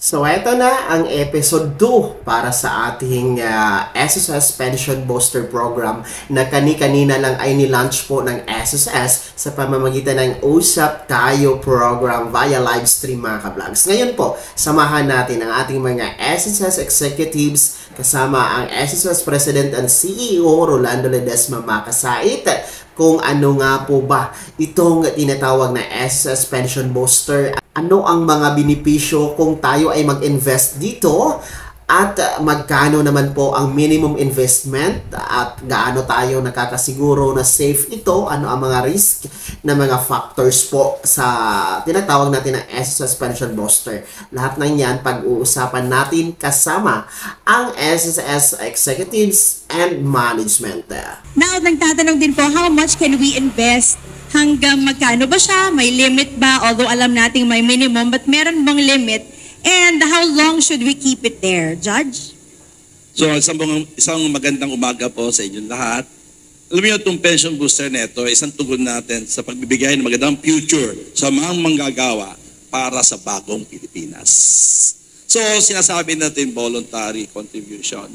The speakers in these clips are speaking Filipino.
So, eto na ang episode 2 para sa ating SSS Pension Booster Program na kani-kanina lang ay nilaunch po ng SSS sa pamamagitan ng Usap Tayo program via live stream mga ka-vlogs. Ngayon po, samahan natin ang ating mga SSS executives kasama ang SSS President and CEO Rolando Ledesma Makasait kung ano nga po ba itong tinatawag na SSS Pension Booster. Ano ang mga benepisyo kung tayo ay mag-invest dito at magkano naman po ang minimum investment at gaano tayo nakakasiguro na safe ito, ano ang mga risk na mga factors po sa tinatawag natin na SSS Pension Booster. Lahat ng yan pag-uusapan natin kasama ang SSS Executives and Management. Now, nagtatanong din po, how much can we invest? Hanggang magkano ba siya? May limit ba? Although alam nating may minimum, but meron bang limit? And how long should we keep it there, Judge? So, isang magandang umaga po sa inyong lahat. Alam niyo, itong pension booster neto, isang tugon natin sa pagbibigay ng magandang future sa mga manggagawa para sa bagong Pilipinas. So, sinasabi natin voluntary contribution.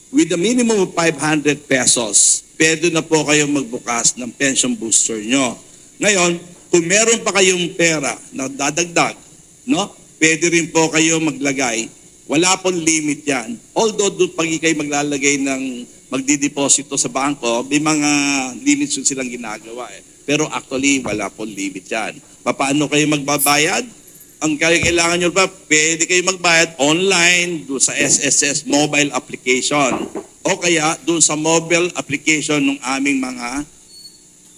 With a minimum of 500 pesos, pwede na po kayong magbukas ng pension booster nyo. Ngayon, kung meron pa kayong pera na dadagdag, no, pwede rin po kayo maglagay. Wala pong limit yan. Although doon pag kayo maglalagay ng magdideposito sa bangko, may mga limits yun silang ginagawa. Pero actually, wala pong limit yan. Paano kayo magbabayad? Ang kailangan nyo ba, pwede kayo magbayad online doon sa SSS mobile application o kaya doon sa mobile application ng aming mga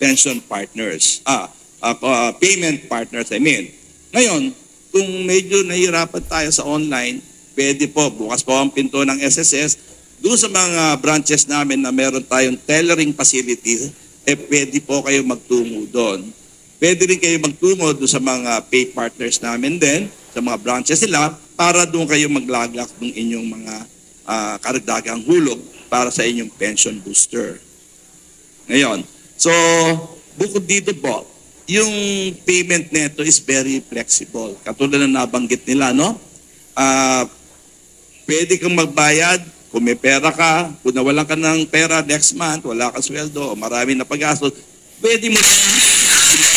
pension partners, payment partners, I mean. Ngayon, kung medyo nahihirapan tayo sa online, pwede po, bukas po ang pinto ng SSS, doon sa mga branches namin na meron tayong tellering facility, pwede po kayo magtungo doon. Pwede rin kayo magtungo doon sa mga pay partners namin din, sa mga branches nila, para doon kayo maglagak ng inyong mga karagdagang hulog para sa inyong pension booster. Ngayon, so bukod dito po, yung payment neto is very flexible. Katulad na nabanggit nila, no? Pwede kang magbayad kung may pera ka, kung nawalan ka ng pera next month, wala kang sweldo, o marami na paggastos, pwede mo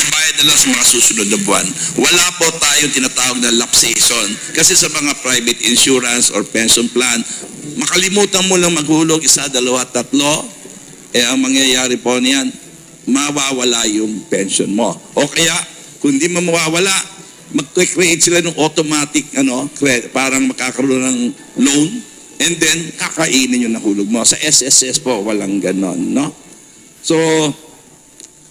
bayad na lang sa mga susunod na buwan. Wala po tayong tinatawag na lapsation. Kasi sa mga private insurance or pension plan, makalimutan mo lang maghulog, isa, dalawa, tatlo, ang mangyayari po niyan, mawawala yung pension mo. O kaya, kung di mo mawawala, mag-create sila ng automatic, parang makakaroon ng loan, and then, kakainin yung nahulog mo. Sa SSS po, walang ganon, no? So,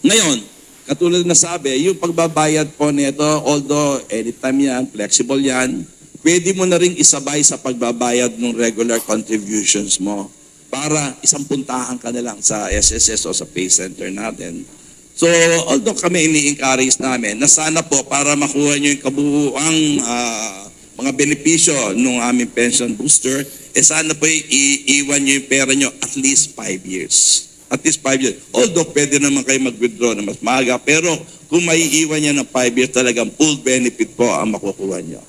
ngayon, katulad na sabi, yung pagbabayad po nito, although anytime yan, flexible yan, pwede mo na rin isabay sa pagbabayad ng regular contributions mo para isang puntahan ka na lang sa SSS o sa pay center natin. So, although kami ini-encourage namin na sana po para makuha nyo yung kabuuang mga benepisyo ng aming pension booster, sana po iiwan nyo yung pera nyo at least 5 years. At least 5 years. Although pwede naman kayo mag-withdraw na mas maaga, pero kung maiiwan niya ng 5 years, talagang full benefit po ang makukuha niyo.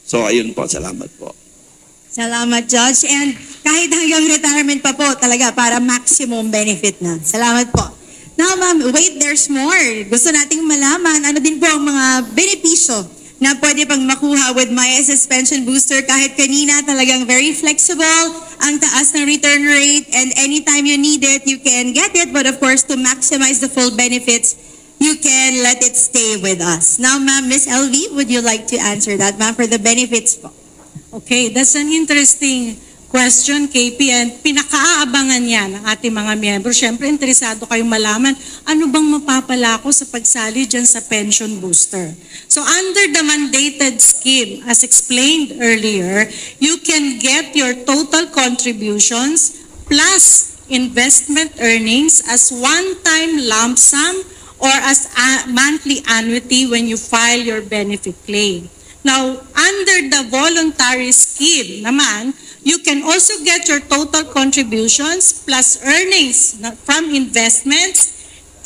So, ayun po. Salamat po. Salamat, Judge. And kahit hanggang retirement pa po, talaga para maximum benefit na. Salamat po. Now, ma'am, wait, there's more. Gusto nating malaman, ano din po ang mga benepisyo na pwede pang makuha with my SSS Pension Booster. Kahit kanina, talagang very flexible, ang taas ng return rate, and anytime you need it, you can get it. But of course, to maximize the full benefits, you can let it stay with us. Now, ma'am, Miss LV, would you like to answer that, ma'am, for the benefits po? Okay, that's an interesting question, KP, and pinakaabangan yan ng ating mga miyembro. Siyempre, interesado kayong malaman ano bang mapapala ko sa pagsali dyan sa pension booster. So, under the mandated scheme, as explained earlier, you can get your total contributions plus investment earnings as one-time lump sum or as a monthly annuity when you file your benefit claim. Now, under the voluntary scheme naman, you can also get your total contributions plus earnings from investments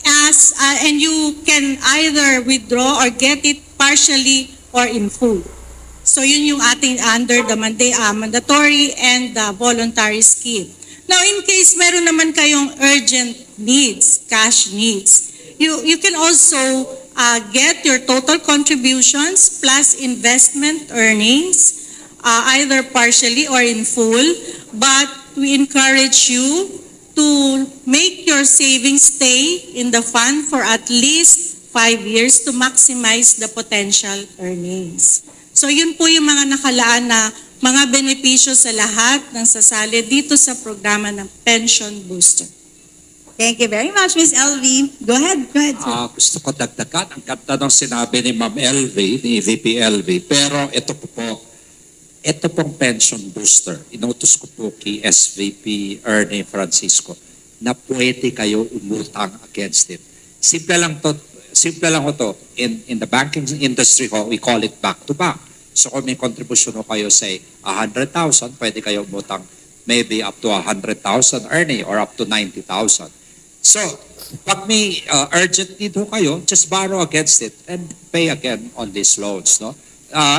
and you can either withdraw or get it partially or in full. So yun yung ating under the mandatory and the voluntary scheme. Now in case meron naman kayong urgent needs, cash needs, you can also get your total contributions plus investment earnings, either partially or in full, but we encourage you to make your savings stay in the fund for at least 5 years to maximize the potential earnings. So yun po yung mga nakalaan na mga benepisyo sa lahat ng sasali dito sa programa ng Pension Booster. Thank you very much, Ms. LV. Go ahead, sir. Gusto ko dagdagan. Ang ganda ng sinabi ni Ma'am LV, ni VP LV. Pero ito pong pension booster, inutos ko po kay SVP Ernie Francisco na pwede kayo umutang against it. Simple lang ko to. In the banking industry ho, we call it back to back. So kung may contribution ho kayo, say, 100,000, pwede kayo umutang maybe up to 100,000 Ernie or up to 90,000. So, pag may urgent need ho kayo, just borrow against it and pay again on these loans. No?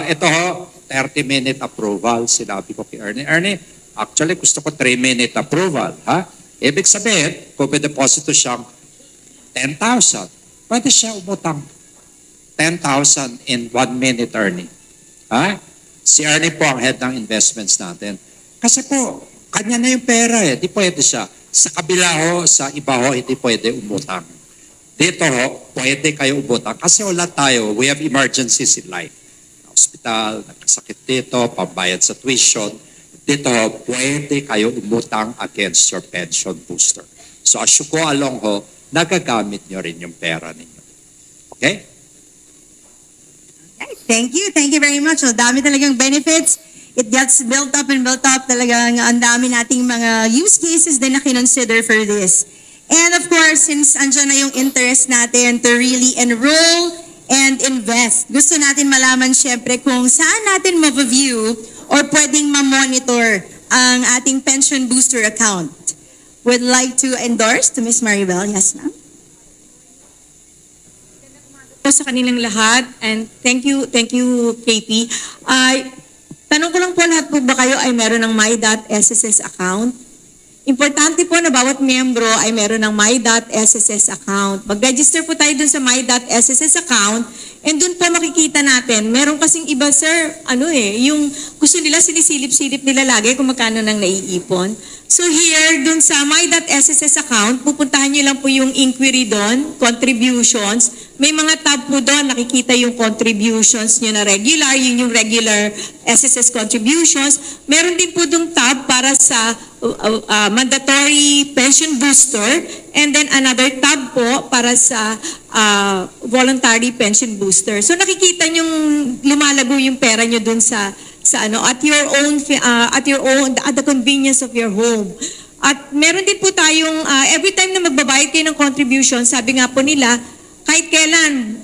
Ito ho, 30-minute approval, sinabi ko kay Ernie. Ernie, actually gusto ko 3-minute approval. Ha? Ibig sabihin, kung may deposito siyang 10,000, pwede siya umutang 10,000 in 1 minute, Ernie. Ha? Si Ernie po ang head ng investments natin. Kasi po, kanya na yung pera eh. Di pwede siya. Sa kabila ho, sa iba ho, hindi pwede umutang. Dito ho, pwede kayo umutang. Kasi wala tayo, we have emergencies in life. Hospital, nagkasakit dito, pambayad sa tuition. Dito ho, pwede kayo umutang against your pension booster. So as you go along ho, nagagamit nyo rin yung pera ninyo. Okay? Thank you very much. So, dami talagang benefits. It gets built up and built up. Talagang ang dami nating mga use cases din na kinonsider for this. And of course, since andyan na yung interest natin to really enroll and invest, gusto natin malaman syempre kung saan natin ma-view or pwedeng ma-monitor ang ating pension booster account. Would like to endorse to Ms. Maribel. Yes, ma'am. Sa kanilang lahat, and thank you KP. Tanong ko lang po, lahat po ba kayo ay meron ng My.SSS account? Importante po na bawat miyembro ay meron ng My.SSS account. Mag-register po tayo dun sa My.SSS account, and dun po makikita natin. Meron kasing iba, sir, yung gusto nila sinisilip-silip nila lagi kung magkano nang naiipon. So here, dun sa My.SSS account, pupuntahan nyo lang po yung inquiry doon, contributions. May mga tab po doon, nakikita yung contributions nyo na regular, yun yung regular SSS contributions. Meron din po doon tab para sa mandatory pension booster, and then another tab po para sa voluntary pension booster. So nakikita nyo lumalago yung pera nyo doon sa at the convenience of your home. At meron din po tayong every time na magbabayad kayo ng contribution, sabi nga po nila, kahit kailan,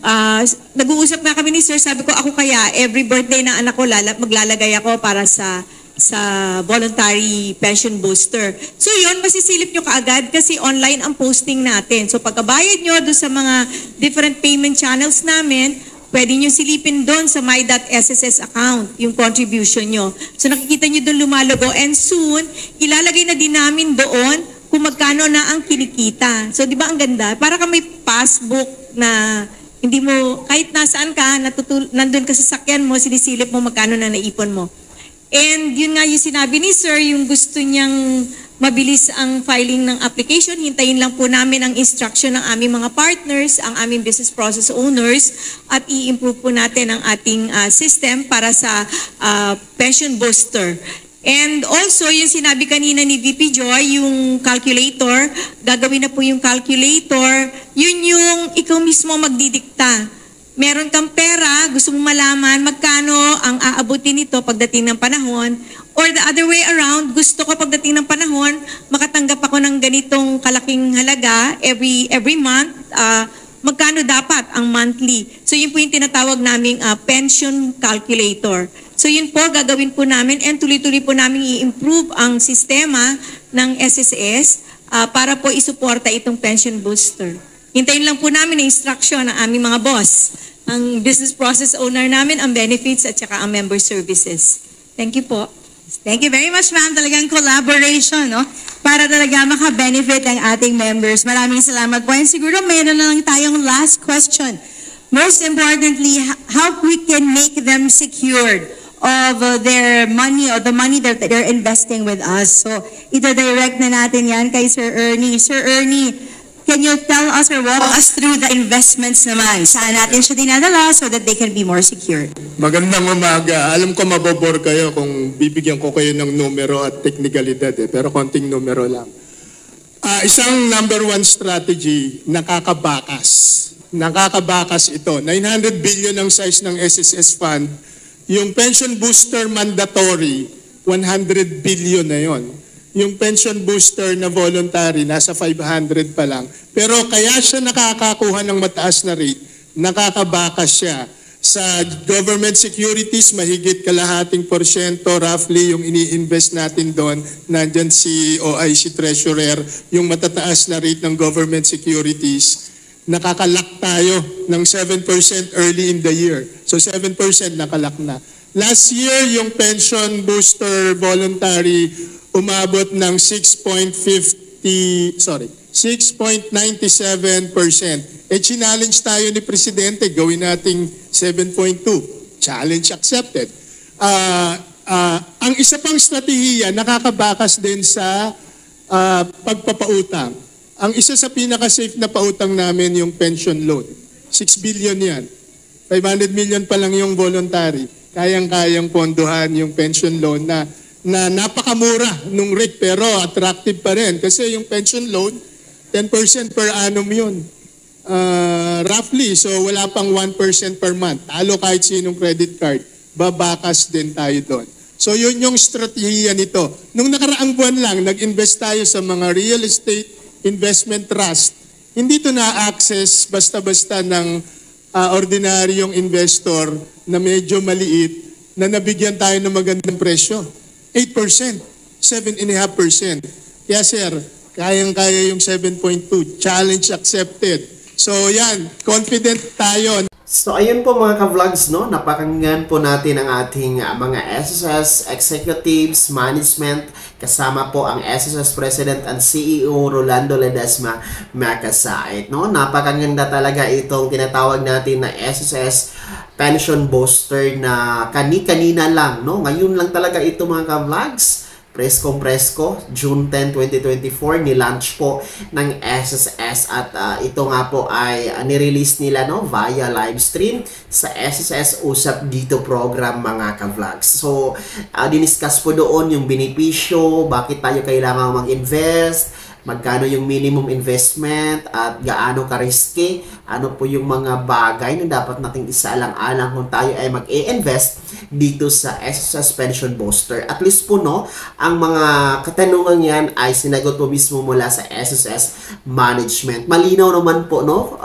nag-uusap nga kami ni sir, sabi ko ako kaya every birthday ng anak ko maglalagay ako para sa voluntary pension booster. So yun, masisilip nyo kaagad kasi online ang posting natin. So pagkabayad nyo doon sa mga different payment channels namin, pwede nyo silipin doon sa My.SSS account, yung contribution nyo. So nakikita nyo doon lumalago, and soon, ilalagay na din namin doon kung magkano na ang kinikita. So di ba ang ganda? Para ka may passbook na hindi mo, kahit nasaan ka, nandun ka sa sakyan mo, sinisilip mo magkano na naipon mo. And yun nga yung sinabi ni sir, yung gusto niyang mabilis ang filing ng application, hintayin lang po namin ang instruction ng aming mga partners, ang aming business process owners, at i-improve po natin ang ating system para sa pension booster. And also, yung sinabi kanina ni VP Joy, yung calculator, gagawin na po yung calculator, yun yung ikaw mismo magdidikta. Meron kang pera, gusto mo malaman magkano ang aabutin nito pagdating ng panahon, or the other way around, gusto ko pagdating ng panahon, makatanggap ako ng ganitong kalaking halaga every month, magkano dapat ang monthly. So yun po yung tinatawag naming pension calculator. So yun po, gagawin po namin, and tuloy-tuloy po namin i-improve ang sistema ng SSS para po isuporta itong pension booster. Hintayin lang po namin ang instruction ng aming mga boss ang business process owner namin, ang benefits at saka ang member services. Thank you po. Thank you very much, ma'am. Talagang collaboration, no? Para talaga maka-benefit ang ating members. Maraming salamat po. And siguro mayroon na lang tayong last question. Most importantly, how we can make them secured of their money or the money that they're investing with us. So, ito-direct na natin yan kay Sir Ernie. Sir Ernie, can you tell us or walk us through the investments naman? Saan natin siya dinadala so that they can be more secured? Magandang umaga. Alam ko mabobor kayo kung bibigyan ko kayo ng numero at teknikalidad pero konting numero lang. Isang number one strategy, nakakabakas. Nakakabakas ito. 900 billion ang size ng SSS fund. Yung pension booster mandatory, 100 billion na yon. Yung pension booster na voluntary, nasa 500 pa lang. Pero kaya siya nakakakuha ng mataas na rate, nakakabakas siya. Sa government securities, mahigit kalahating porsyento, roughly, yung ini-invest natin doon. Nandyan si OIC Treasurer, yung matataas na rate ng government securities. Nakakalock tayo ng 7% early in the year. So 7% nakalock na. Last year, yung pension booster voluntary, umabot ng 6.97%. Challenge tayo ni Presidente, gawin nating 7.2. Challenge accepted. Ang isa pang strategiya, nakakabakas din sa pagpapautang. Ang isa sa pinaka-safe na pautang namin yung pension loan. 6 billion yan. 500 million pa lang yung voluntary. Kayang-kayang pondohan yung pension loan na napakamura nung rate pero attractive pa rin. Kasi yung pension loan, 10% per annum yun. Roughly, so wala pang 1% per month. Talo kahit sinong credit card, babakas din tayo doon. So yun yung strategiya nito. Nung nakaraang buwan lang, nag-invest tayo sa mga real estate investment trust. Hindi to na-access basta-basta ng ordinaryong investor na medyo maliit na nabigyan tayo ng magandang presyo. 8%, 7.5%. Kaya sir, kayang-kaya yung 7.2. Challenge accepted. So yan, confident tayo. So ayun po mga ka-vlogs, no? Napakinggan po natin ang ating mga SSS executives, management, kasama po ang SSS President and CEO Rolando Ledesma Makasait, no? Napakaganda talaga itong tinatawag natin na SSS pension booster na kani-kanina lang, no? Ngayon lang talaga ito mga ka-vlogs. Presko, June 10, 2024, ni-launch po ng SSS at ito nga po ay nirelease nila no, via live stream sa SSS Usap Dito program mga ka-vlogs. So, diniscuss po doon yung benepisyo, bakit tayo kailangan mag-invest, magkano yung minimum investment at gaano ka-risky, ano po yung mga bagay na dapat nating isaalang-alang kung tayo ay mag-i-invest dito sa SSS Pension Booster. At least po no, ang mga katanungan yan ay sinagot po mismo mula sa SSS Management. Malinaw naman po no,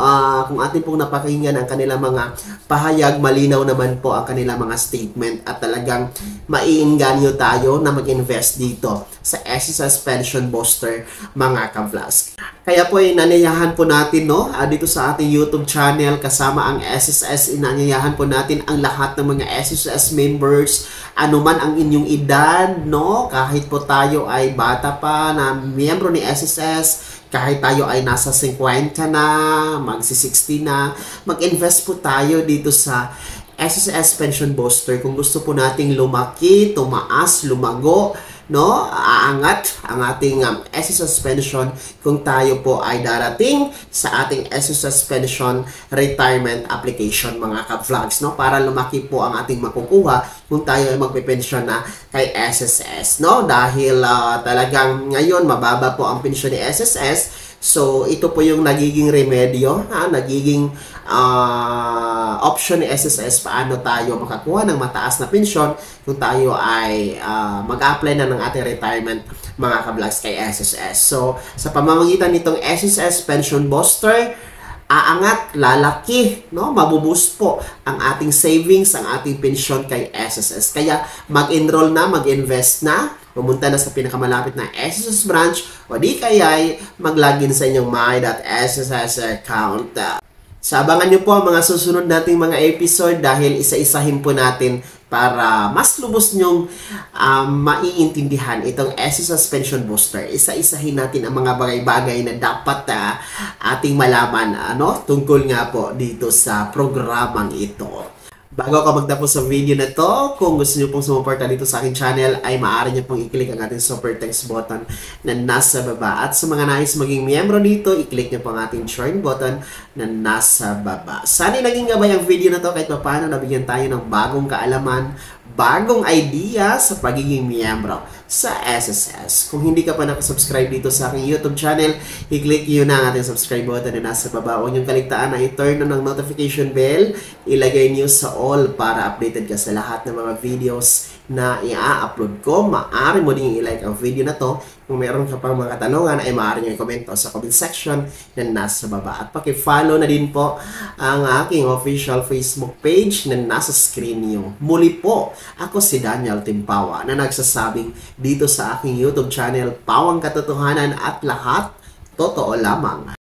kung atin pong napakinggan ang kanilang mga pahayag, malinaw naman po ang kanilang mga statement at talagang maiinganyo tayo na mag-invest dito sa SSS Pension Booster mga ka-vlogs. Kaya po inanyayahan po natin no, dito sa ating YouTube channel kasama ang SSS, inanyayahan po natin ang lahat ng mga SSS members, anuman ang inyong edad, no, kahit po tayo ay bata pa na miyembro ni SSS, kahit tayo ay nasa 50 na, magsi-60 na, mag-invest po tayo dito sa SSS Pension Booster kung gusto po nating lumaki, tumaas, lumago, no, aangat ang ating SSS pension kung tayo po ay darating sa ating SSS pension retirement application mga ka-vlogs, no, para lumaki po ang ating makukuha kung tayo ay magpe-pension na kay SSS, no, dahil talagang ngayon mababa po ang pensyon ni SSS. So, ito po yung nagiging remedyo, nagiging option ni SSS paano tayo makakuha ng mataas na pensyon kung tayo ay mag-apply na ng ating retirement mga ka-vlogs kay SSS. So, sa pamamagitan nitong SSS Pension Booster, aangat, lalaki, no? Mabuboost po ang ating savings, ang ating pensyon kay SSS. Kaya mag-enroll na, mag-invest na, pumunta na sa pinakamalapit na SSS branch o di kaya'y mag-login sa inyong my.sss account. So abangan nyo po ang mga susunod nating mga episode dahil isa-isahin po natin para mas lubos nyong maiintindihan itong SSS Pension Booster. Isa-isahin natin ang mga bagay-bagay na dapat ating malaman tungkol nga po dito sa programang ito. Bago ka magtapos sa video na to, kung gusto nyo pong sumuporta dito sa aking channel, ay maaari nyo pong i-click ang ating super text button na nasa baba. At sa mga nais maging miyembro dito, i-click nyo po ang ating join button na nasa baba. Sana naging gabay ang video na to kahit paano nabigyan tayo ng bagong kaalaman, bagong idea sa pagiging miyembro sa SSS. Kung hindi ka pa nakasubscribe dito sa aking YouTube channel, i-click nyo na ang ating subscribe button na nasa baba. Huwag niyong kaligtaan na i-turn on ang notification bell. Ilagay niyo sa all para updated ka sa lahat ng mga videos na i-upload ko. Maaari mo din i-like ang video na to. Kung meron ka pang mga katanungan, ay maaari nyo i-comment sa comment section na nasa baba. At paki-follow na din po ang aking official Facebook page na nasa screen niyo. Muli po, ako si Daniel Timpawa na nagsasabing dito sa aking YouTube channel, Pawang Katotohanan at lahat totoo lamang.